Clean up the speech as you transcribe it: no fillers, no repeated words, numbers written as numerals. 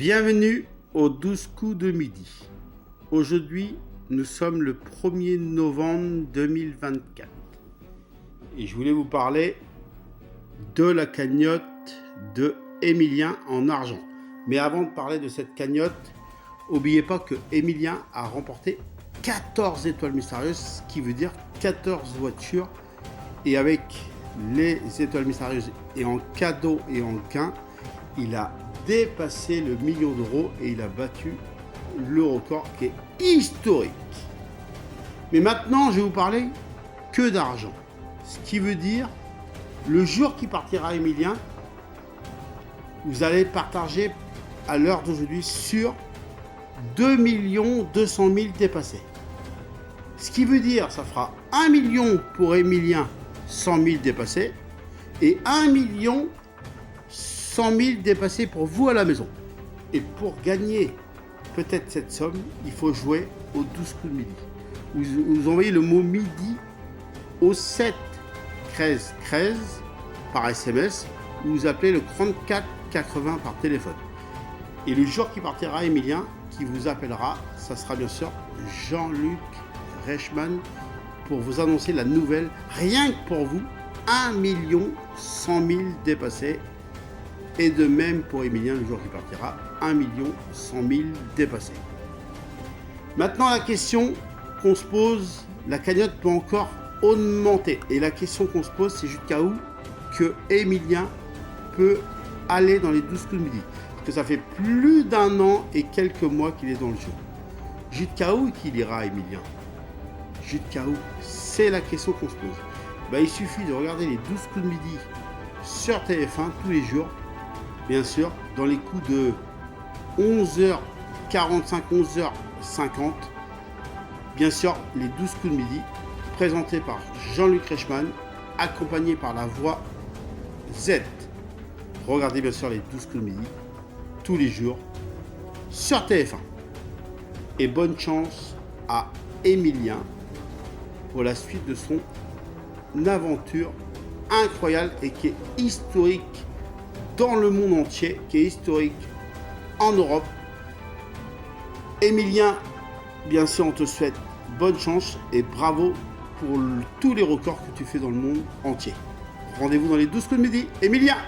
Bienvenue aux 12 coups de midi. Aujourd'hui, nous sommes le 1er novembre 2024. Et je voulais vous parler de la cagnotte de Emilien en argent. Mais avant de parler de cette cagnotte, n'oubliez pas que Emilien a remporté 14 étoiles mystérieuses, ce qui veut dire 14 voitures. Et avec les étoiles mystérieuses et en cadeau et en gain, il a dépassé le million d'euros et il a battu le record qui est historique. Mais maintenant, je vais vous parler que d'argent. Ce qui veut dire, le jour qui partira Emilien, vous allez partager à l'heure d'aujourd'hui sur 2 200 000 dépassés. Ce qui veut dire, ça fera 1 million pour Emilien, 100 000 dépassés, et 1 million 100 000 dépassés pour vous à la maison. Et pour gagner peut-être cette somme, il faut jouer aux 12 coups de midi. Vous envoyez le mot midi au 7 13 13 par SMS, ou vous appelez le 34 80 par téléphone. Et le jour qui partira Emilien, qui vous appellera, ça sera bien sûr Jean-Luc Reichmann pour vous annoncer la nouvelle, rien que pour vous, 1 100 000 dépassés. Et de même pour Emilien, le jour qui partira, 1 100 000 dépassés. Maintenant, la question qu'on se pose, la cagnotte peut encore augmenter. Et la question qu'on se pose, c'est jusqu'à où que Emilien peut aller dans les 12 coups de midi. Parce que ça fait plus d'1 an et quelques mois qu'il est dans le jeu. Jusqu'à où qu'il ira, Emilien? Jusqu'à où? C'est la question qu'on se pose. Il suffit de regarder les 12 coups de midi sur TF1 tous les jours. Bien sûr, dans les coups de 11h45, 11h50, bien sûr, les 12 coups de midi, présentés par Jean-Luc Reichmann, accompagné par la voix Z. Regardez bien sûr les 12 coups de midi, tous les jours, sur TF1. Et bonne chance à Emilien pour la suite de son aventure incroyable et qui est historique dans le monde entier, qui est historique en Europe. Emilien, bien sûr, on te souhaite bonne chance et bravo pour tous les records que tu fais dans le monde entier. Rendez-vous dans les 12 coups de midi. Emilien!